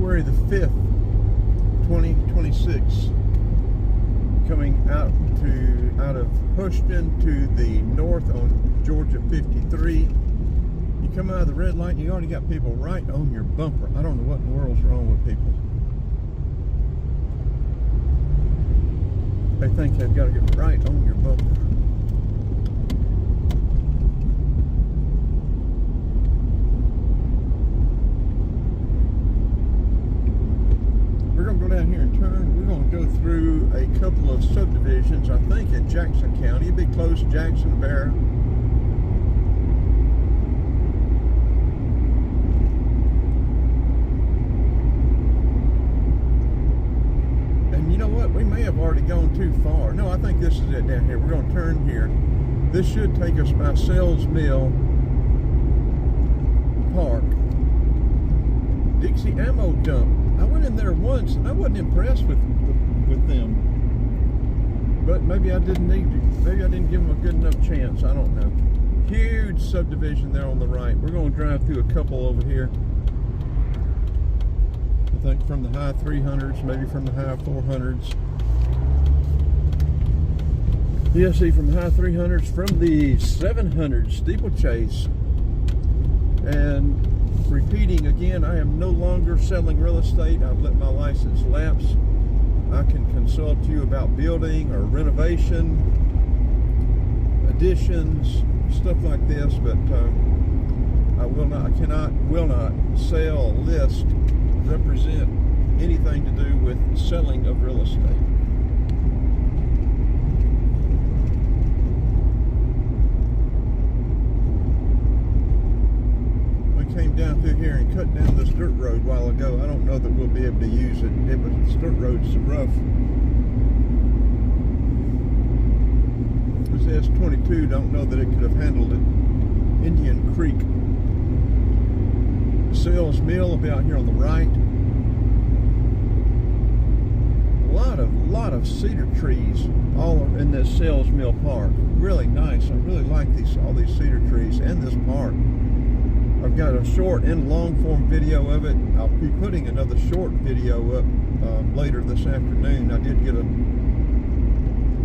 February the 5th, 2026. Coming out of Houston to the north on Georgia 53. You come out of the red light and you already got people right on your bumper. I don't know what in the world's wrong with people. They think they've got to get right on your bumper. We're going to go down here and turn. We're going to go through a couple of subdivisions, I think in Jackson County. It'd be close to Jackson, Bear. And you know what? We may have already gone too far. No, I think this is it down here. We're going to turn here. This should take us by Sells Mill Park. Dixie Ammo Dump. I went in there once and I wasn't impressed with them. But maybe I didn't need to. Maybe I didn't give them a good enough chance. I don't know. Huge subdivision there on the right. We're going to drive through a couple over here. I think from the high 300s, maybe from the high 400s. Yeah, see, from the high 300s, from the 700s steeplechase. And repeating again, I am no longer selling real estate. I've let my license lapse. I can consult you about building or renovation, additions, stuff like this, but I will not sell, list, represent anything to do with selling of real estate. Came down through here and cut down this dirt road a while ago. I don't know that we'll be able to use it. This dirt road's rough. This S22, don't know that it could have handled it. Indian Creek. Sells Mill will be out here on the right. A lot of cedar trees all in this Sells Mill Park. Really nice. I really like all these cedar trees and this park. I've got a short and long form video of it. I'll be putting another short video up later this afternoon. I did get a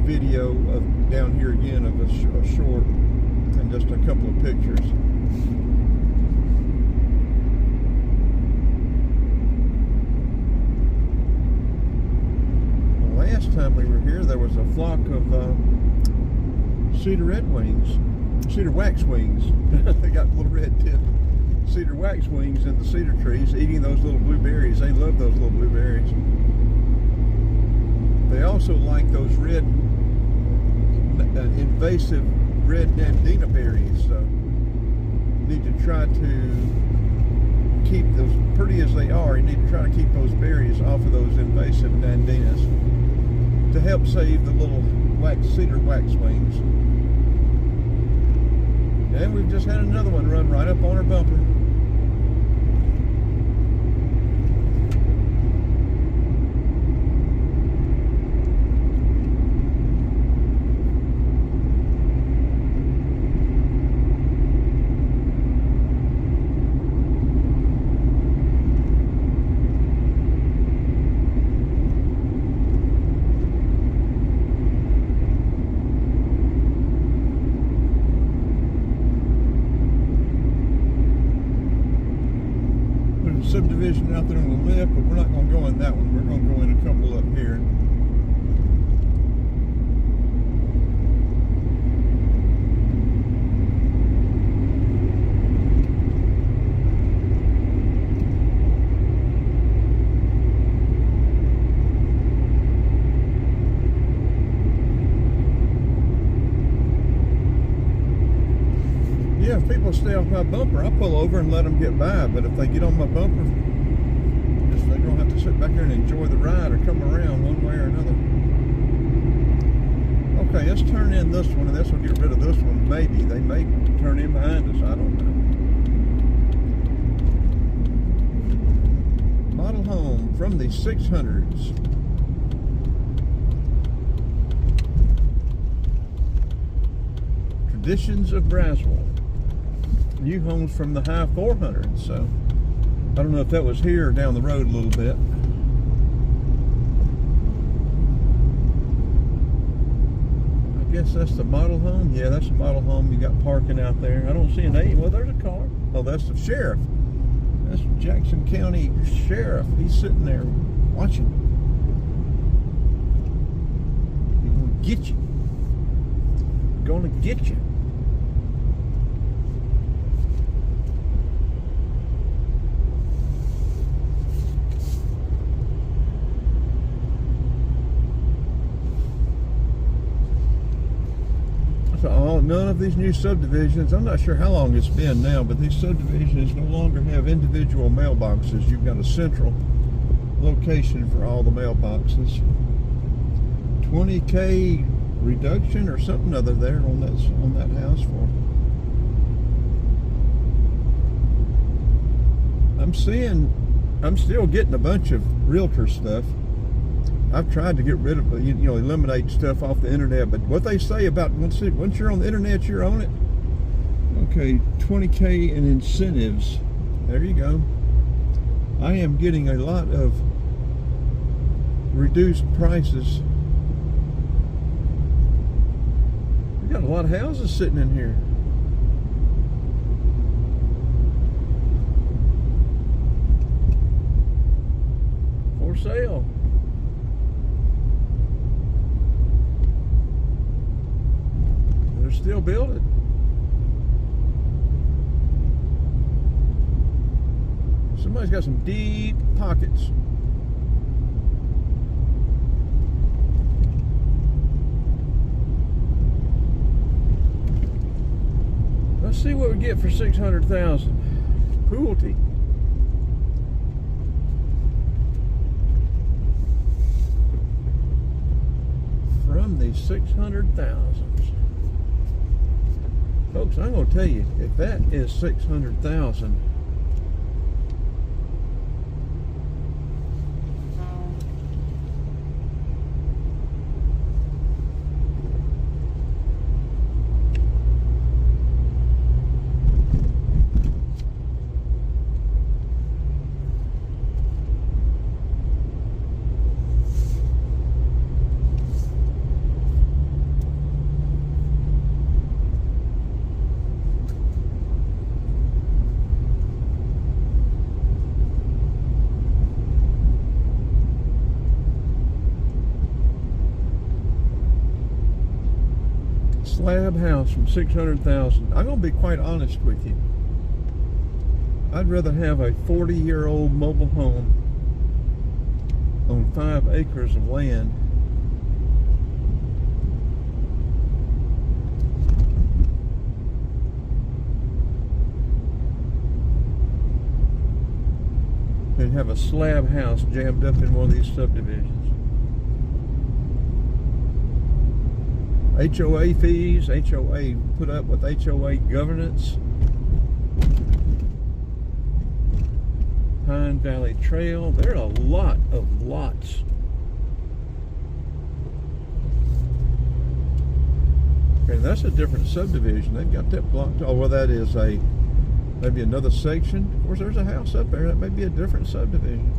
video of down here again of a short and just a couple of pictures. The last time we were here, there was a flock of cedar waxwings. They got little red tipped cedar waxwings in the cedar trees, eating those little blueberries. They love those little blueberries. They also like those red, invasive red nandina berries. So you need to try to keep those, pretty as they are, you need to try to keep those berries off of those invasive nandinas to help save the little cedar waxwings. And we've just had another one run right up on our bumper. Subdivision out there on the left, but we're not going to go in that one. We're going to go in a couple up here. Yeah, if people stay off my bumper, I pull over and let them get by. But if they get on my bumper, they're going to have to sit back there and enjoy the ride or come around one way or another. Okay, let's turn in this one, and this will get rid of this one. Maybe. They may turn in behind us. I don't know. Model home from the 600s. Traditions of Braswell. New homes from the high 400s. So don't know if that was here or down the road a little bit. I guess that's the model home. Yeah, that's the model home. You got parking out there. I don't see a name. Well, there's a car. Oh, that's the sheriff. That's Jackson County Sheriff. He's sitting there watching. He's gonna get you. Gonna get you. So none of these new subdivisions, I'm not sure how long it's been now, but these subdivisions no longer have individual mailboxes. You've got a central location for all the mailboxes. 20K reduction or something other there on that house for. I'm still getting a bunch of realtor stuff. I've tried to get rid of, eliminate stuff off the internet, but what they say about once you're on the internet, you're on it. Okay, 20K in incentives. There you go. I am getting a lot of reduced prices. We got a lot of houses sitting in here. For sale. They're still building. Somebody's got some deep pockets. Let's see what we get for 600,000. Cruelty. From the 600,000. Folks, I'm going to tell you, if that is 600,000, slab house from 600,000. I'm going to be quite honest with you. I'd rather have a 40-year-old mobile home on 5 acres of land than have a slab house jammed up in one of these subdivisions. HOA fees, HOA put up with HOA governance. Pine Valley Trail. There are a lot of lots. Okay, that's a different subdivision. They've got that blocked. Oh, well, that is maybe another section. Of course, there's a house up there. That may be a different subdivision.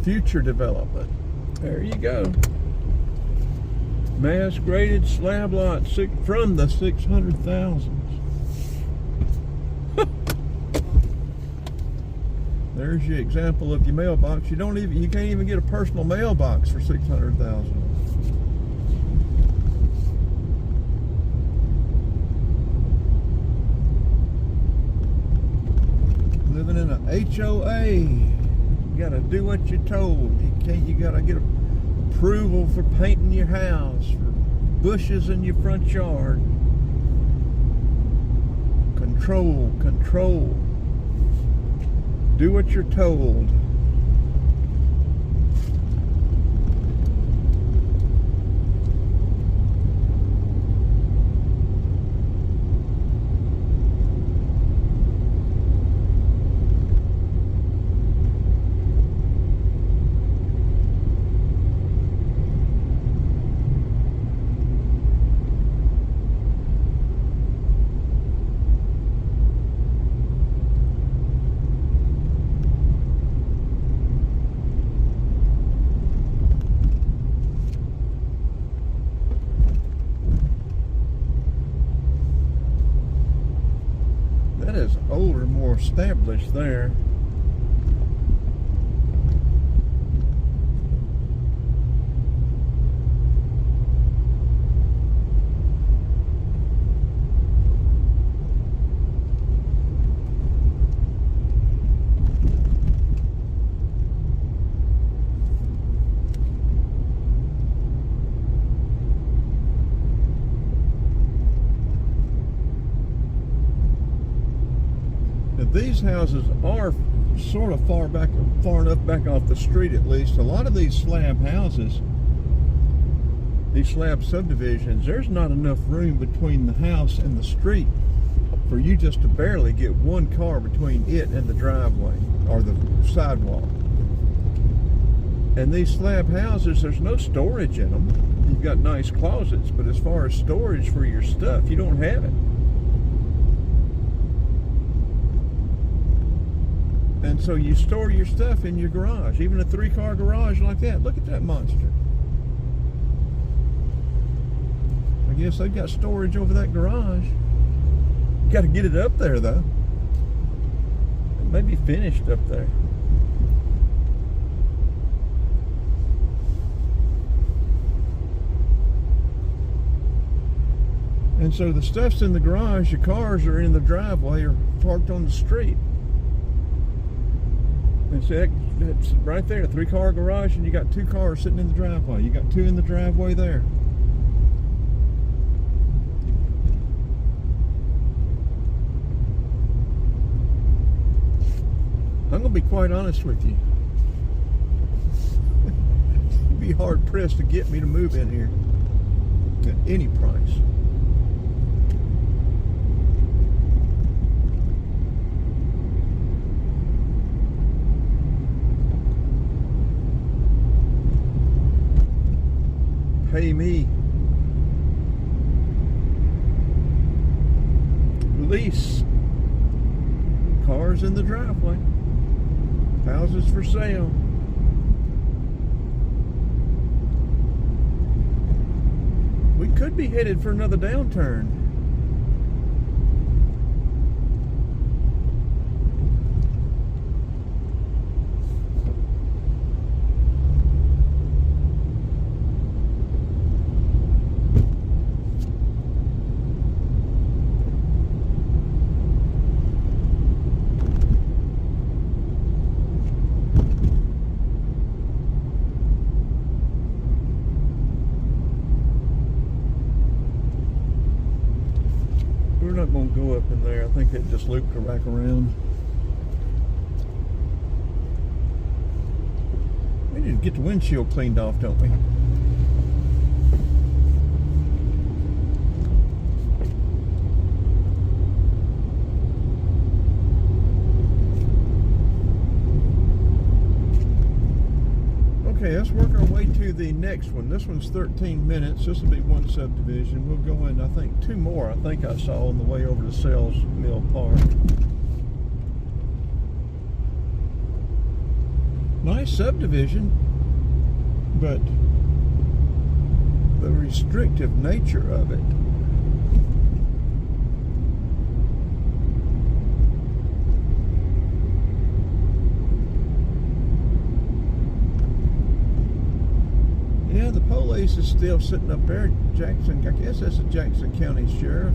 Future development. There you go. Mass graded slab lot from the 600,000s. There's your example of your mailbox. You can't even get a personal mailbox for 600,000. Living in an HOA. You gotta do what you're told. You gotta get approval for painting your house, for bushes in your front yard. Control. Do what you're told. more established there. These houses are sort of far enough back off the street, at least. A lot of these slab houses, these slab subdivisions, there's not enough room between the house and the street for you just to barely get one car between it and the driveway or the sidewalk. And these slab houses, there's no storage in them. You've got nice closets, but as far as storage for your stuff, you don't have it. And so you store your stuff in your garage, even a 3-car garage like that. Look at that monster. I guess they've got storage over that garage. You got to get it up there, though. It may be finished up there. And so the stuff's in the garage, your cars are in the driveway or parked on the street. And so it's right there, a 3-car garage, and you got 2 cars sitting in the driveway. You got 2 in the driveway there. I'm going to be quite honest with you. You'd be hard pressed to get me to move in here at any price. Pay me. Lease. Cars in the driveway. Houses for sale. We could be headed for another downturn. We're not going to go up in there. I think it just looped her back around. We need to get the windshield cleaned off, don't we? Okay, let's work our way to the next one. This one's 13 minutes. This will be one subdivision. We'll go in, I think, 2 more. I think I saw on the way over to Sells Mill Park. Nice subdivision, but the restrictive nature of it. Yeah, the police is still sitting up there. Jackson, I guess that's the Jackson County Sheriff.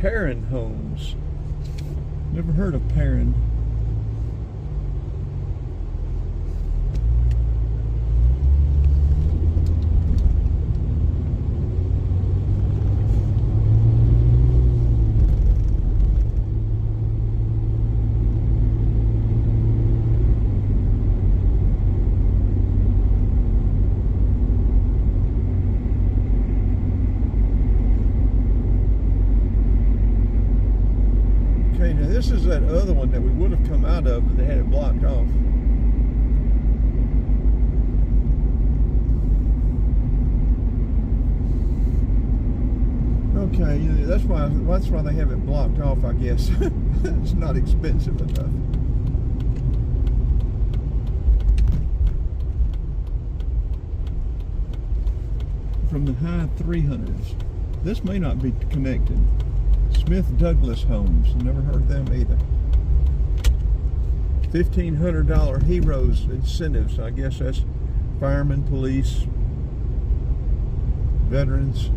Perrin Homes. Never heard of Perrin. This is that other one that we would have come out of, but they had it blocked off. Okay, that's why they have it blocked off, I guess. It's not expensive enough. from the high 300s. This may not be connected. Smith Douglas Homes. Never heard of them either. $1,500 heroes incentives. I guess that's firemen, police, veterans.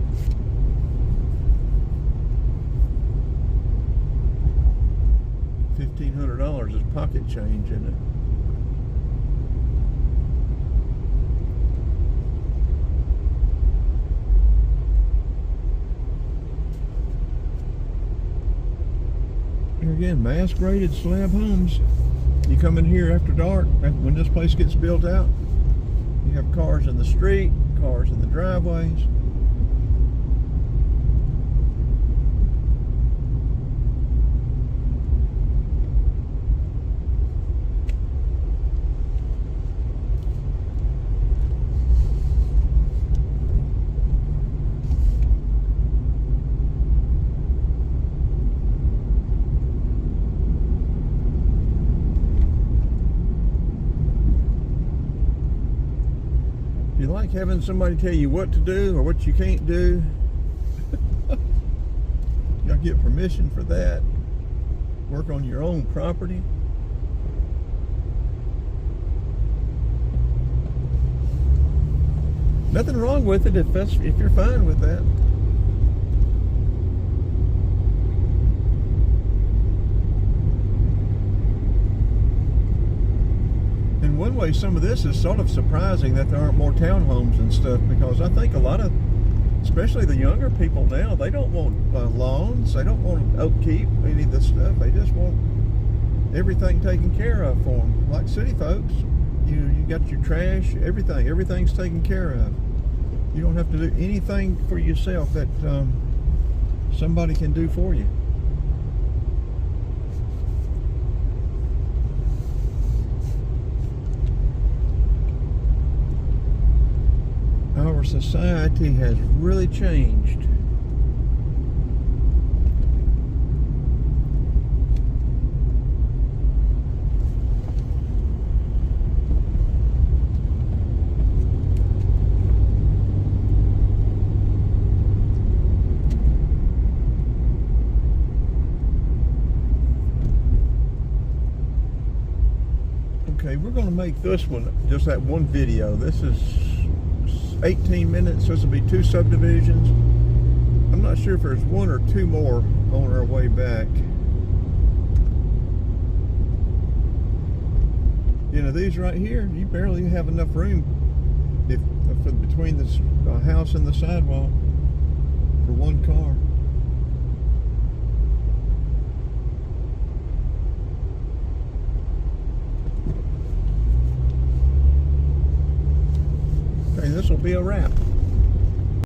$1,500 is pocket change, isn't it? Here again, mass graded slab homes. You come in here after dark, when this place gets built out, you have cars in the street, cars in the driveways. You like having somebody tell you what to do or what you can't do? You gotta get permission for that. Work on your own property. Nothing wrong with it if you're fine with that. In one way, some of this is sort of surprising that there aren't more townhomes and stuff, because I think a lot of, especially the younger people now, they don't want lawns, they don't want upkeep, any of this stuff. They just want everything taken care of for them. Like city folks, you got your trash, everything's taken care of. You don't have to do anything for yourself that somebody can do for you. Our society has really changed. Okay, we're going to make this one, just that one video. This is 18 minutes. This will be 2 subdivisions. I'm not sure if there's 1 or 2 more on our way back. You know, these right here, you barely have enough room between the house and the sidewalk for 1 car. Okay, this will be a wrap.